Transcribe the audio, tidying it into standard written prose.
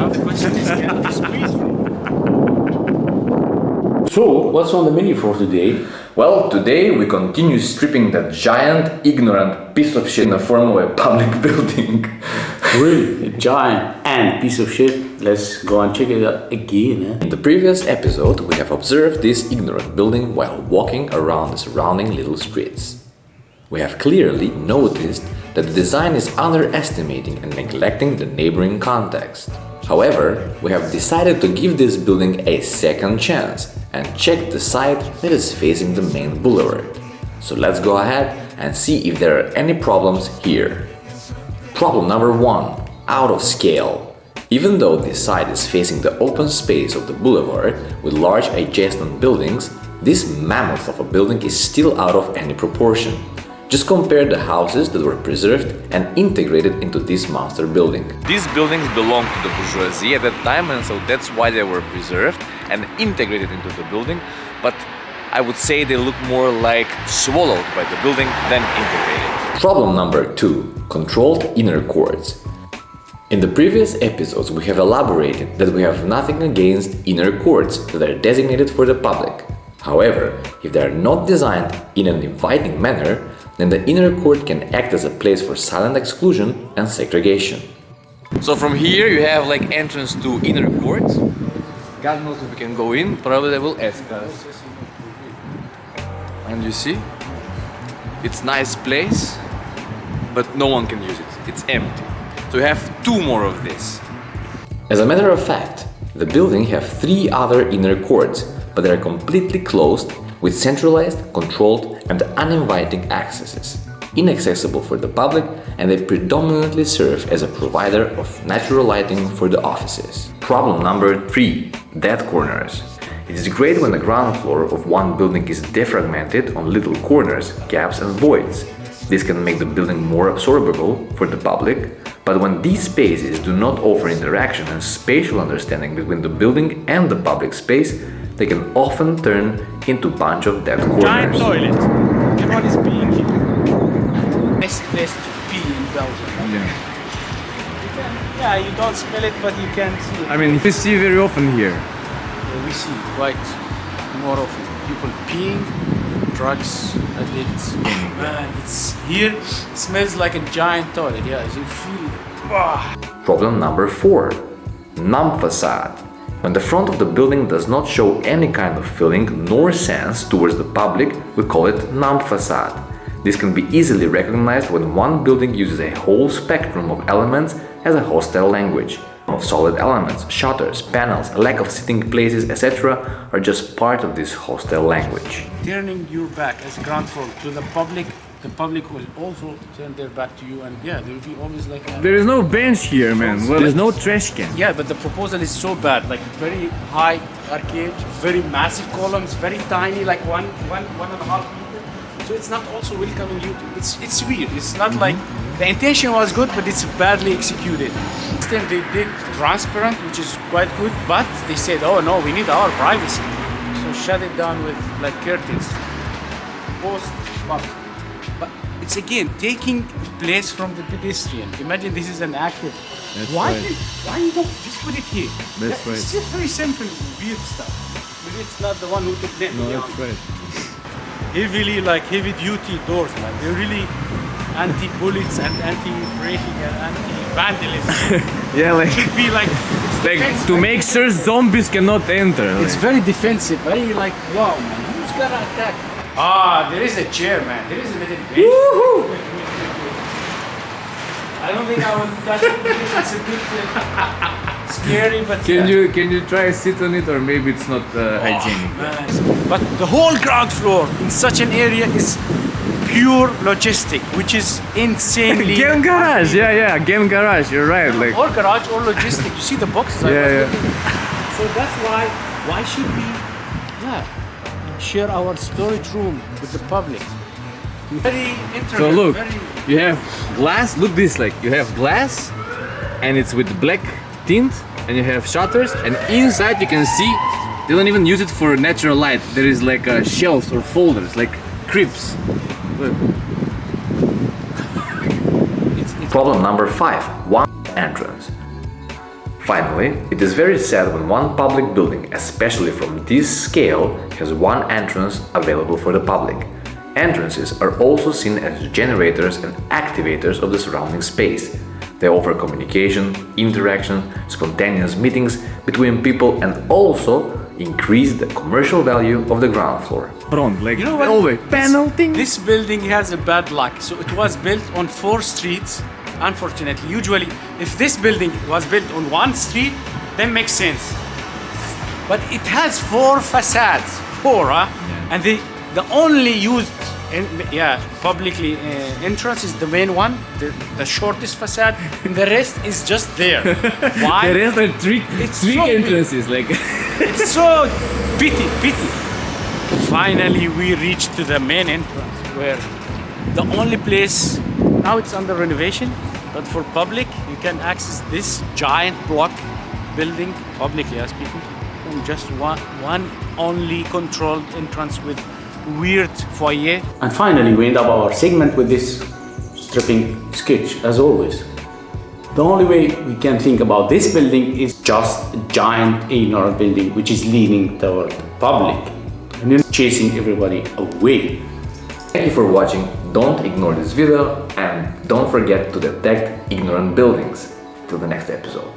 Now the question is, can we squeeze through? So, what's on the menu for today? Well, today we continue stripping that giant, ignorant piece of shit in the form of a public building. Really? A giant and piece of shit. Let's go and check it out again. In the previous episode, we have observed this ignorant building while walking around the surrounding little streets. We have clearly noticed that the design is underestimating and neglecting the neighboring context. However, we have decided to give this building a second chance and check the side that is facing the main boulevard. So let's go ahead and see if there are any problems here. Problem number 1. Out of scale. Even though this side is facing the open space of the boulevard with large adjacent buildings, this mammoth of a building is still out of any proportion. Just compare the houses that were preserved and integrated into this monster building. These buildings belonged to the bourgeoisie at that time, and so that's why they were preserved and integrated into the building. But I would say they look more like swallowed by the building than integrated. Problem number 2. Controlled inner courts. In the previous episodes, we have elaborated that we have nothing against inner courts that are designated for the public. However, if they are not designed in an inviting manner, then the inner court can act as a place for silent exclusion and segregation. So from here you have like entrance to inner courts. God knows if we can go in, probably they will ask us. And you see, it's nice place, but no one can use it, it's empty. So we have 2 more of this. As a matter of fact, the building have 3 other inner courts, but they are completely closed with centralized, controlled and uninviting accesses, inaccessible for the public, and they predominantly serve as a provider of natural lighting for the offices. Problem number 3. Dead corners. It is great when the ground floor of one building is defragmented on little corners, gaps and voids. This can make the building more absorbable for the public, but when these spaces do not offer interaction and spatial understanding between the building and the public space, they can often turn into a bunch of dead corners. Giant toilet. Everyone is peeing here. Best place to pee in Belgium. Yeah, you don't smell it, but you can see it. I mean, we see very often here. Yeah, we see quite more of people peeing, drugs addicts. Man, it's here. It smells like a giant toilet. Yeah, you feel. Problem number 4. Numb facade. When the front of the building does not show any kind of feeling nor sense towards the public, we call it numb facade. This can be easily recognized when one building uses a whole spectrum of elements as a hostile language. Of solid elements, shutters, panels, a lack of sitting places, etc. are just part of this hostile language. Turning your back as ground floor to the public will also turn their back to you, and yeah, there will be always like a... There is no bench here, man. Well, there's no trash can. Yeah, but the proposal is so bad, like very high arcade, very massive columns, very tiny, like one and a half meter. So it's not also welcoming you to, it's weird. It's not like the intention was good, but it's badly executed. Instead they did transparent, which is quite good, but they said, oh no, we need our privacy. So shut it down with like curtains. But it's again taking place from the pedestrian. Imagine this is an active. Why you don't just put it here? That's right. It's just very simple, weird stuff. Maybe it's not the one who took them. No, that's right. Heavily, like heavy duty doors, like they're really anti-bullets and anti-breaking and anti-vandalism. Yeah, like, It should be like, it's to make sure zombies cannot enter. It's very defensive, very like, wow, man, who's gonna attack? Ah, there is a chair, man. There is a little bench. Woohoo! I don't think I will touch it because it's a bit scary, but Can you try sit on it, or maybe it's not hygienic? Man. But the whole ground floor in such an area is pure logistic, which is insanely. Game garage, yeah, game garage. You're right, like. Or garage or logistic. You see the boxes I was Yeah. looking. So that's why should we share our storage room with the public? Very interesting. So look, you have glass. Look this, like you have glass, and it's with black tint, and you have shutters, and inside you can see they don't even use it for natural light. There is like shelves or folders, like crypts. Look. Problem number 5. One entrance. Finally, it is very sad when one public building, especially from this scale, has one entrance available for the public. Entrances are also seen as generators and activators of the surrounding space. They offer communication, interaction, spontaneous meetings between people and also increase the commercial value of the ground floor. Front, like You know what? over panel thing. This building has a bad luck. So it was built on 4 streets. Unfortunately, usually, if this building was built on 1 street, then makes sense. But it has 4 facades, 4, huh? Yeah. And the only used, publicly entrance is the main one, the shortest facade, and the rest is just there. Why? The rest are three so entrances, like. It's so pity. Finally, we reached to the main entrance, where the only place, now it's under renovation, but for public, you can access this giant block building, publicly speaking, from just one only controlled entrance with weird foyer. And finally, we end up our segment with this stripping sketch, as always. The only way we can think about this building is just a giant ignorant building which is leaning toward the public and then chasing everybody away. Thank you for watching, don't ignore this video and don't forget to detect ignorant buildings. Till the next episode.